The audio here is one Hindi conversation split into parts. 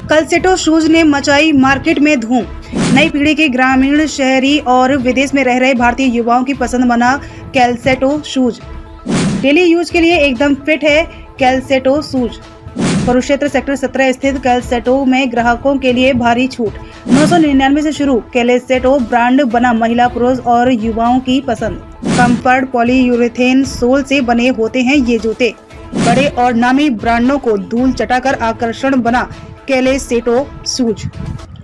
कैलसेटो शूज ने मचाई मार्केट में धूम। नई पीढ़ी के ग्रामीण, शहरी और विदेश में रह रहे भारतीय युवाओं की पसंद बना कैलसेटो शूज। डेली यूज के लिए एकदम फिट है कैलसेटो शूज। कुरुक्षेत्र सेक्टर 17 स्थित कैलसेटो में ग्राहकों के लिए भारी छूट। 999 से शुरू। कैलसेटो ब्रांड बना महिला, पुरुष और युवाओं की पसंद। कंफर्ट पॉलीयूरेथेन सोल से बने होते हैं ये जूते। बड़े और नामी ब्रांडों को धूल चटाकर आकर्षण बना कैलसेटो शूज।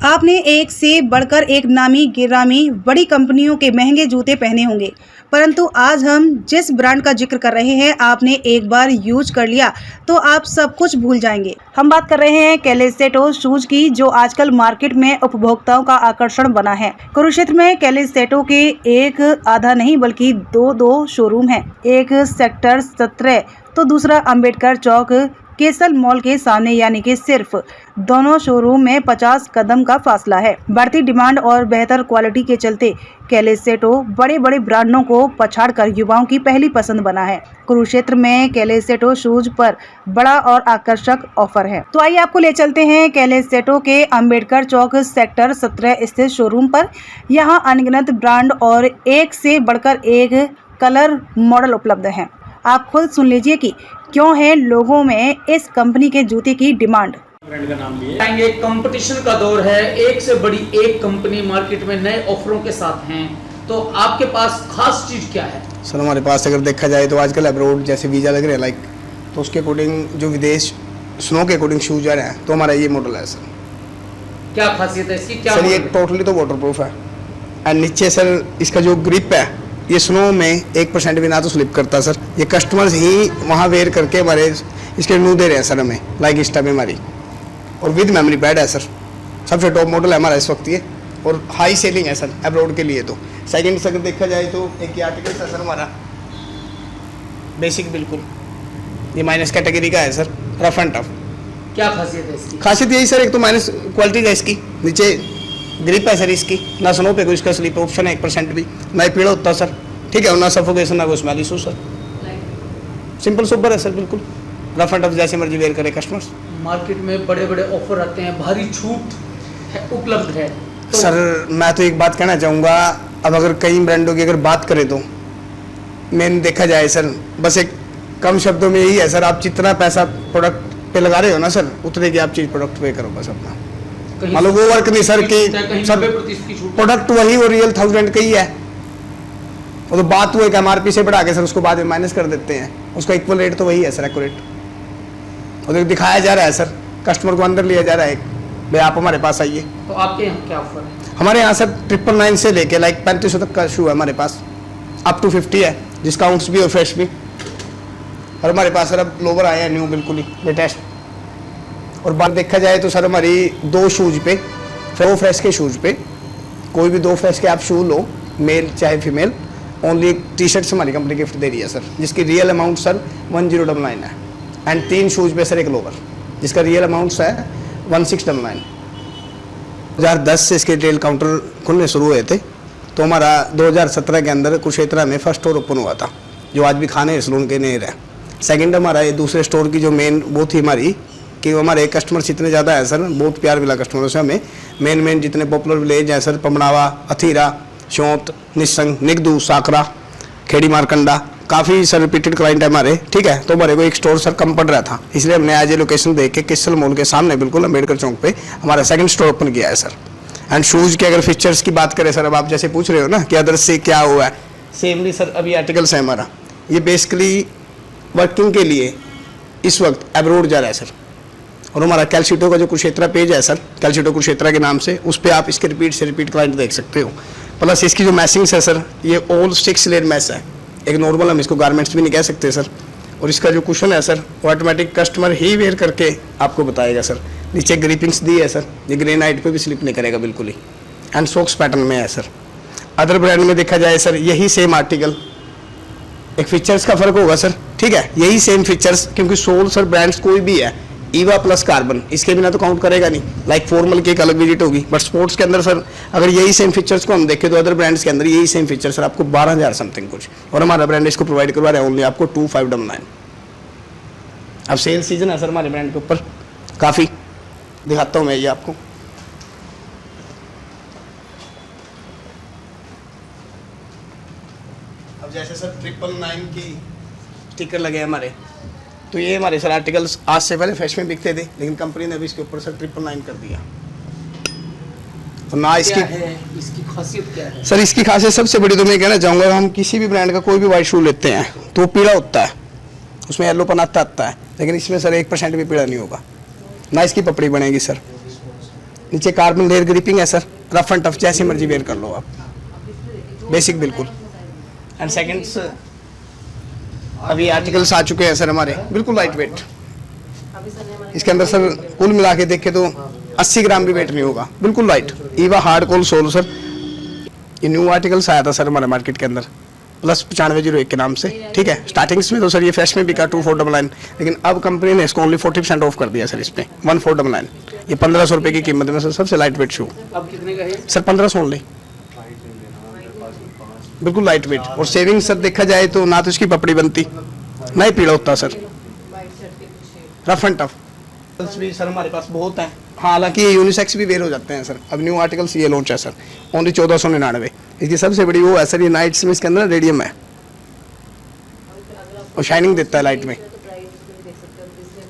आपने एक से बढ़कर एक नामी गिरामी बड़ी कंपनियों के महंगे जूते पहने होंगे, परंतु आज हम जिस ब्रांड का जिक्र कर रहे हैं, आपने एक बार यूज कर लिया तो आप सब कुछ भूल जाएंगे। हम बात कर रहे हैं कैलसेटो शूज की, जो आजकल मार्केट में उपभोक्ताओं का आकर्षण बना है। कुरुक्षेत्र में कैलसेटो के एक आधा नहीं बल्कि दो शोरूम हैं। एक सेक्टर 17 तो दूसरा अंबेडकर चौक केसल मॉल के सामने, यानी कि सिर्फ दोनों शोरूम में 50 कदम का फासला है। बढ़ती डिमांड और बेहतर क्वालिटी के चलते कैलसेटो बड़े बड़े ब्रांडों को पछाड़कर युवाओं की पहली पसंद बना है। कुरुक्षेत्र में कैलसेटो शूज पर बड़ा और आकर्षक ऑफर है। तो आइए आपको ले चलते हैं कैलसेटो के अंबेडकर चौक सेक्टर 17 स्थित शोरूम पर। यहाँ अनगिनत ब्रांड और एक से बढ़कर एक कलर मॉडल उपलब्ध हैं। आप खुद सुन लीजिए कि क्यों है लोगों में इस कंपनी के जूते की डिमांड। ब्रांड का नाम लिए कंपटीशन का दौर है, एक से बड़ी एक कंपनी मार्केट में नए ऑफरों के साथ हैं, तो आपके पास खास चीज क्या है? सर हमारे पास अगर देखा जाए तो आजकल अब्रोड जैसे वीज़ा लग रहे हैं लाइक, तो उसके अकॉर्डिंग जो विदेश स्नो के अकॉर्डिंग शूज आ रहे हैं, तो हमारा ये मॉडल है सर। क्या खासियत है इसकी? क्या सर ये टोटली तो वाटरप्रूफ है एंड नीचे सर इसका जो ग्रिप है ये स्नो में 1% भी ना तो स्लिप करता सर। ये कस्टमर्स ही वहाँ वेयर करके हमारे इसके न्यू दे रहे हैं सर हमें, लाइक इस टाइप में हमारी, और विद मेमोरी पैड है सर। सबसे टॉप मॉडल है हमारा इस वक्त ये, और हाई सेलिंग है सर अब्रोड के लिए। तो सेकंड से अगर देखा जाए तो एक ये आर्टिकल है सर हमारा बेसिक, बिल्कुल ये माइनस कैटेगरी का है सर, रफ एंड टफ। क्या खासियत है इसकी? खासियत यही सर, एक तो माइनस क्वालिटी है इसकी, नीचे ग्रिप है सर इसकी, ना स्नो पे कोई इसका स्लिप ऑप्शन है 1% भी, ना पीड़ा होता सर, ठीक है, और ना सफोकेशन, ना कोई smell issue sir. Simple super है सर, बिल्कुल रफ एंड टफ जैसे मर्जी वेयर करे कस्टमर्स। मार्केट में बड़े बड़े ऑफर आते हैं, भारी छूट है, उपलब्ध है तो... सर मैं तो एक बात कहना चाहूँगा, अब अगर कई ब्रांडों की अगर बात करें तो मेन देखा जाए सर, बस एक कम शब्दों में यही है सर, आप जितना पैसा प्रोडक्ट पे लगा रहे हो ना सर, उतने की आप चीज़ प्रोडक्ट पे करो बस अपना। मान लो वो वर्क नहीं सर कि सर प्रोडक्ट वही और रियल 1000 का ही है, और तो बात वो एक MRP से बढ़ा के सर उसको बाद में माइनस कर देते हैं, उसका इक्वल रेट तो वही है सर, एक्यूरेट। और दिखाया जा रहा है सर, कस्टमर को अंदर लिया जा रहा है भाई आप हमारे पास आइए। तो आपके यहाँ क्या ऑफर है? हमारे यहाँ सर 999 से लेके लाइक 3500 तक का शू है हमारे पास, अप टू 50 है, डिस्काउंट्स भी और फ्रेश भी। और हमारे पास सर अब लोवर आए हैं न्यू, बिल्कुल ही लेटेस्ट। और बात देखा जाए तो सर हमारी 2 शूज पे, 2 फ्रेश के शूज पे, कोई भी 2 फ्रेश के आप शू लो, मेल चाहे फीमेल, ओनली एक टी-शर्ट हमारी कंपनी गिफ्ट दे रही है सर, जिसकी रियल अमाउंट सर 1099 है, एंड 3 शूज पे सर एक लोवर, जिसका रियल अमाउंट है 1699। 2010 से इसके रिटेल काउंटर खुलने शुरू हुए थे, तो हमारा 2017 के अंदर कुरुक्षेत्र में फर्स्ट स्टोर ओपन हुआ था, जो आज भी खाने सलून के नहीं रहे। सेकेंड हमारा ये दूसरे स्टोर की जो मेन वो थी हमारी, कि हमारे कस्टमर्स इतने ज़्यादा है सर, बहुत प्यार मिला कस्टमरों से हमें। मेन जितने पॉपुलर विलेज हैं सर, पमनावा, अथीरा, शौत, निस्संग, निगदू, साकरा, खेड़ी मारकंडा, काफ़ी सर रिपीटेड क्लाइंट है हमारे, ठीक है। तो हमारे को एक स्टोर सर कम पड़ रहा था, इसलिए हमने आज ये लोकेशन देख के केसल मॉल के सामने बिल्कुल अंबेडकर चौक पे हमारा सेकंड स्टोर ओपन किया है सर। एंड शूज़ के अगर फीचर्स की बात करें सर, अब आप जैसे पूछ रहे हो ना कि अदर से क्या हुआ है, सेमली सर अभी आर्टिकल्स है हमारा, ये बेसिकली वर्किंग के लिए इस वक्त अब्रोड जा रहा है सर। और हमारा कैलसेटो का जो कुरुक्षेत्र पेज है सर, कैलसेटो कुरुक्षेत्र के नाम से, उस पर आप इसके रिपीट से रिपीट क्लाइंट देख सकते हो। प्लस इसकी जो मैसिंग्स है सर, ये ऑल 6 लेयर मैस है, एक नॉर्मल हम इसको गारमेंट्स भी नहीं कह सकते सर। और इसका जो कुशन है सर, वो ऑटोमेटिक कस्टमर ही वेयर करके आपको बताएगा सर। नीचे ग्रिपिंग्स दी है सर, ये ग्रेनाइट पे भी स्लिप नहीं करेगा बिल्कुल ही, एंड सॉक्स पैटर्न में है सर। अदर ब्रांड में देखा जाए सर, यही सेम आर्टिकल, एक फीचर्स का फर्क होगा सर, ठीक है, यही सेम फीचर्स, क्योंकि सोल सर ब्रांड्स कोई भी है, ईवा प्लस कार्बन, इसके बिना तो काउंट करेगा नहीं। लाइक फॉर्मल की एक अलग विजिट होगी, बट स्पोर्ट्स के अंदर सर अगर यही सेम फीचर्स को हम देखें तो अदर ब्रांड्स के अंदर यही सेम फीचर्स सर आपको 12,000 समथिंग कुछ, और हमारा ब्रांड इसको प्रोवाइड करवा रहा है ओनली आपको 2599। अब सेल सीजन है सर हमारे ब्रांड के ऊपर काफ़ी, दिखाता हूँ मैं ये आपको। अब जैसे सर 999 की स्टिकर लगे हैं हमारे, तो ये हमारे सर आर्टिकल्स आज से पहले फ्रेश में बिकते थे, लेकिन कंपनी ने अभी इसके ऊपर सर 999 कर दिया। तो ना इसकी क्या है इसकी खासियत क्या है? सर इसकी खासियत सबसे बड़ी तो मैं कहना चाहूँगा, हम किसी भी ब्रांड का कोई भी वाइट शू लेते हैं तो वो पीला होता है, उसमें येलोपन आता है, लेकिन इसमें सर 1% भी पीला नहीं होगा, ना इसकी पपड़ी बनेगी सर। नीचे कार्बन लेयर ग्रिपिंग है सर, रफ एंड टफ जैसी मर्जी वेयर कर लो आप, बेसिक बिल्कुल। एंड सेकंड्स अभी आर्टिकल्स आ चुके हैं सर हमारे, बिल्कुल लाइट वेट। इसके अंदर सर कुल मिला के देखे तो 80 ग्राम भी वेट नहीं होगा, बिल्कुल लाइट। ईवा हार्ड कोल सोल सर, ये न्यू आर्टिकल्स आया था सर हमारे मार्केट के अंदर, प्लस 9501 के नाम से, ठीक है। स्टार्टिंग्स में तो सर ये फ्रेश में बिका 2499, लेकिन अब कंपनी ने इसको ओनली 40% ऑफ कर दिया सर इस पे 1499। ये 1500 रुपये की कीमत में सर सबसे लाइट वेट शू। अब कितने का है सर 1500 ओनली, बिल्कुल लाइट वेट। और सेविंग सर देखा जाए तो ना तो इसकी पपड़ी बनती, ना ही पीला होता सर, रफ एंड टफ भी सर हमारे पास बहुत हैं। हालांकि ये यूनिसेक्स भी वेयर हो जाते हैं सर। अब न्यू आर्टिकल्स ये लॉन्च है सर, ओनली 1499। इसकी सबसे बड़ी वो है सर, ये नाइट्स में इसके अंदर रेडियम है और शाइनिंग देता है लाइट में।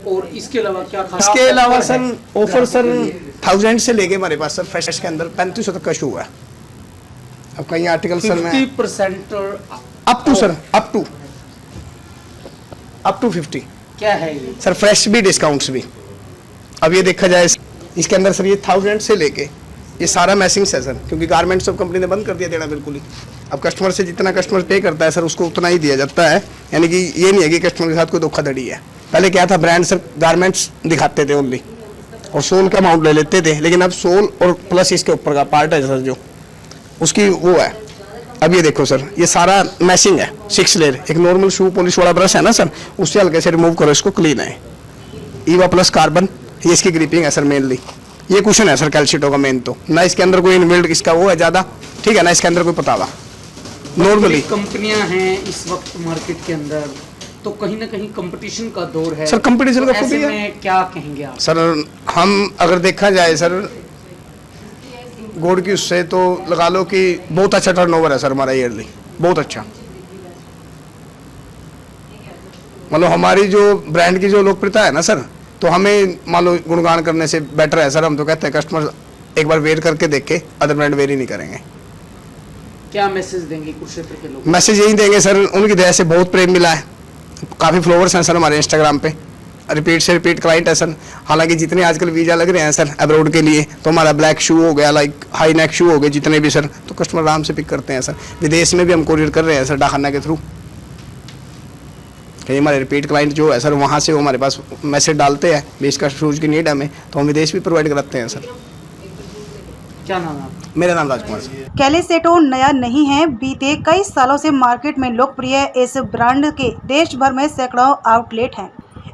और इसके अलावा क्या खास? इसके अलावा सर ऑफर सर 1000 से लेके हमारे पास सर फ्रेश के अंदर 3500 तक का शू है। अब कई आर्टिकल सर में 50% up to sir up to 50 क्या है ये? सर फ्रेश भी डिस्काउंट्स भी। अब ये देखा जाए इसके अंदर सर ये 1000 से लेके ये सारा मैसिंग्स है सर, क्योंकि गारमेंट्स सब कंपनी ने बंद कर दिया देना बिल्कुल ही। अब कस्टमर से जितना कस्टमर पे करता है सर उसको उतना ही दिया जाता है, यानी कि ये नहीं है कि कस्टमर के साथ कोई धोखाधड़ी है। पहले क्या था, ब्रांड सर गारमेंट्स दिखाते थे ओनली और सोल का अमाउंट ले लेते थे, लेकिन अब सोल और प्लस इसके ऊपर का पार्ट है सर जो उसकी वो है। अब ये देखो सर ये सारा मैचिंग है, 6 लेयर। एक नॉर्मल शू पॉलिश वाला ब्रश है ना सर, उससे हल्के से रिमूव करो इसको, क्लीन है। ईवा प्लस कार्बन, ये इसकी ग्रिपिंग है सर मेनली। ये कुशन है सर कैल्शिटो का मेन, तो ना इसके अंदर कोई इनबिल्ट इसका वो है ज़्यादा, ठीक है ना, इसके अंदर कोई पतावा नॉर्मली। कंपनियां हैं इस वक्त मार्केट के अंदर, तो कहीं ना कहीं कंपटीशन का दौर है सर, कंपटीशन तो का खुद ही ऐसे है। में क्या कहेंगे आप? सर हम अगर देखा जाए सर गोल्ड की उससे तो लगा लो कि बहुत अच्छा टर्नओवर है सर हमारा ईयरली, बहुत अच्छा। मतलब हमारी जो ब्रांड की जो लोकप्रियता है ना सर, तो हमें मान लो गुणगान करने से बेटर है सर। हम तो कहते हैं कस्टमर एक बार वेयर करके देख के अदर ब्रांड वेयर ही नहीं करेंगे। क्या मैसेज देंगे कुरुक्षेत्र के लोग? मैसेज यही देंगे सर, उनकी दया से बहुत प्रेम मिला है, काफ़ी फॉलोअर्स हैं सर हमारे इंस्टाग्राम पे, रिपीट से रिपीट क्लाइंट है सर। हालांकि जितने आजकल वीज़ा लग रहे हैं सर अब्रॉड के लिए, तो हमारा ब्लैक शू हो गया, लाइक हाई नेक शू हो गए जितने भी सर, तो कस्टमर आराम से पिक करते हैं सर। विदेश में भी हम कोरियर कर रहे हैं सर डाकखाना के थ्रू। कहीं हमारे रिपीट क्लाइंट जो है सर वहाँ से वो हमारे पास मैसेज डालते हैं भी इसका शूज़ की नीड हमें, तो हम विदेश भी प्रोवाइड कराते हैं सर। क्या नाम है आपका? मेरा नाम राजकुमार सर। कैलेसेटो नया नहीं है, बीते कई सालों से मार्केट में लोकप्रिय इस ब्रांड के देश भर में सैकड़ों आउटलेट हैं।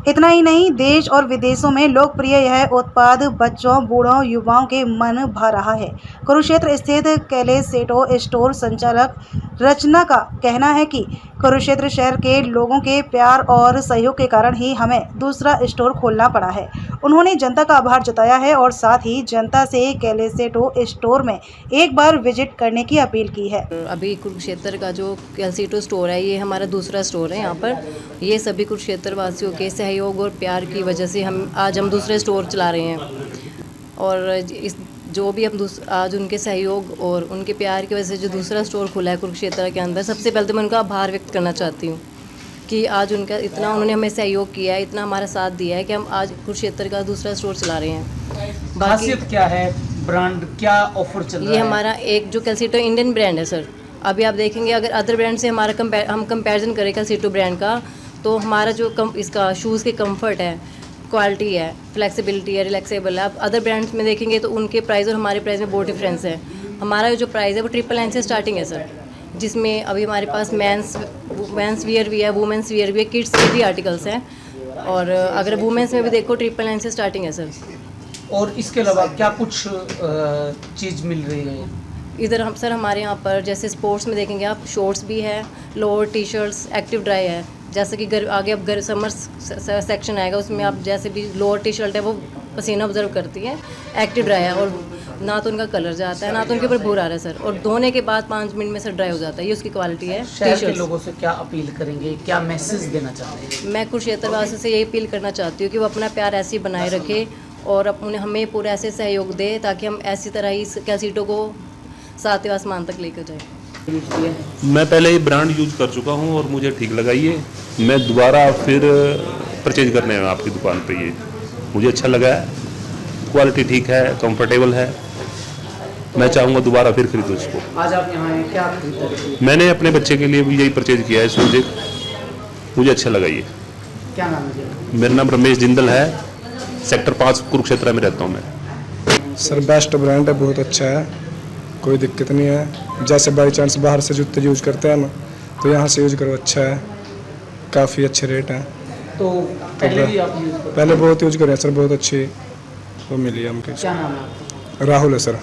इतना ही नहीं, देश और विदेशों में लोकप्रिय यह उत्पाद बच्चों, बूढ़ों, युवाओं के मन भा रहा है। कुरुक्षेत्र स्थित कैलेसेटो स्टोर संचालक रचना का कहना है कि कुरुक्षेत्र शहर के लोगों के प्यार और सहयोग के कारण ही हमें दूसरा स्टोर खोलना पड़ा है। उन्होंने जनता का आभार जताया है और साथ ही जनता से कैलेसेटो स्टोर में एक बार विजिट करने की अपील की है। अभी कुरुक्षेत्र का जो कैलेसेटो स्टोर है, ये हमारा दूसरा स्टोर है। यहाँ पर ये सभी कुरुक्षेत्र वासियों के सहयोग और प्यार की वजह से हम दूसरे स्टोर चला रहे हैं। और इस जो भी हम आज उनके सहयोग और उनके प्यार की वजह से जो दूसरा स्टोर खुला है कुरुक्षेत्र के अंदर, सबसे पहले तो मैं उनका आभार व्यक्त करना चाहती हूँ कि आज उनका इतना उन्होंने हमें सहयोग किया है, इतना हमारा साथ दिया है कि हम आज कुरुक्षेत्र का दूसरा स्टोर चला रहे हैं। खासियत क्या है, ब्रांड क्या ऑफर चल रहा है? ये हमारा एक जो कैलेसेटो इंडियन ब्रांड है सर। अभी आप देखेंगे अगर अदर ब्रांड से हम कंपैरिजन करें कैलेसेटो ब्रांड का, तो हमारा जो इसका शूज़ के कंफर्ट है, क्वालिटी है, फ्लेक्सिबिलिटी है, रिलैक्सेबल है। आप अदर ब्रांड्स में देखेंगे तो उनके प्राइस और हमारे प्राइस में बहुत डिफरेंस है। हमारा जो प्राइस है वो 999 से स्टार्टिंग है सर, जिसमें अभी हमारे पास मेंस वियर भी है, वुमेंस वियर भी है, किड्स के भी आर्टिकल्स हैं। और अगर वुमेंस में भी देखो 999 से स्टार्टिंग है सर। और इसके अलावा क्या कुछ चीज़ मिल रही है इधर? हम सर हमारे यहाँ पर जैसे स्पोर्ट्स में देखेंगे आप, शॉर्ट्स भी है, lower T shirts, active dry है। जैसे कि आगे अब समर सेक्शन आएगा, उसमें आप जैसे भी लोअर टी शर्ट है वो पसीना ऑब्जर्व करती है, एक्टिव ड्राई है, और ना तो उनका कलर जाता है ना तो उनके ऊपर भूर आ रहा है सर, और धोने के बाद 5 मिनट में सर ड्राई हो जाता है। ये उसकी क्वालिटी है। शहर के टी-शर्ट्स लोगों से क्या अपील करेंगे, क्या मैसेज देना चाहते हैं? मैं कुरुक्षेत्रवासियों से यही अपील करना चाहती हूँ कि वो अपना प्यार ऐसे ही बनाए रखे और अपने हमें पूरा ऐसे सहयोग दे ताकि हम ऐसी तरह ही कैसेटों को 7वें आसमान तक लेकर जाएं। मैं पहले ये ब्रांड यूज कर चुका हूँ और मुझे ठीक लगा ये। मैं दोबारा फिर परचेज करने आया आपकी दुकान पे। ये मुझे अच्छा लगा है, क्वालिटी ठीक है, कंफर्टेबल है। मैं चाहूँगा दोबारा फिर खरीदूँ इसको। आज आप यहाँ आए, क्या खरीदा? मैंने अपने बच्चे के लिए भी यही परचेज किया है शूज एक। मुझे अच्छा लगा ये। क्या नाम है जी? मेरा नाम रमेश जिंदल है, सेक्टर 5 कुरुक्षेत्र में रहता हूँ मैं। सर बेस्ट ब्रांड है, बहुत अच्छा है, कोई दिक्कत नहीं है। जैसे बाई चांस बाहर से जूते यूज करते हैं ना, तो यहाँ से यूज करो, अच्छा है, काफ़ी अच्छे रेट हैं। तो पहले भी आप यूज करते पहले बहुत यूज करे सर, बहुत अच्छी वो मिली है हमको। क्या नाम है आपका? राहुल है सर।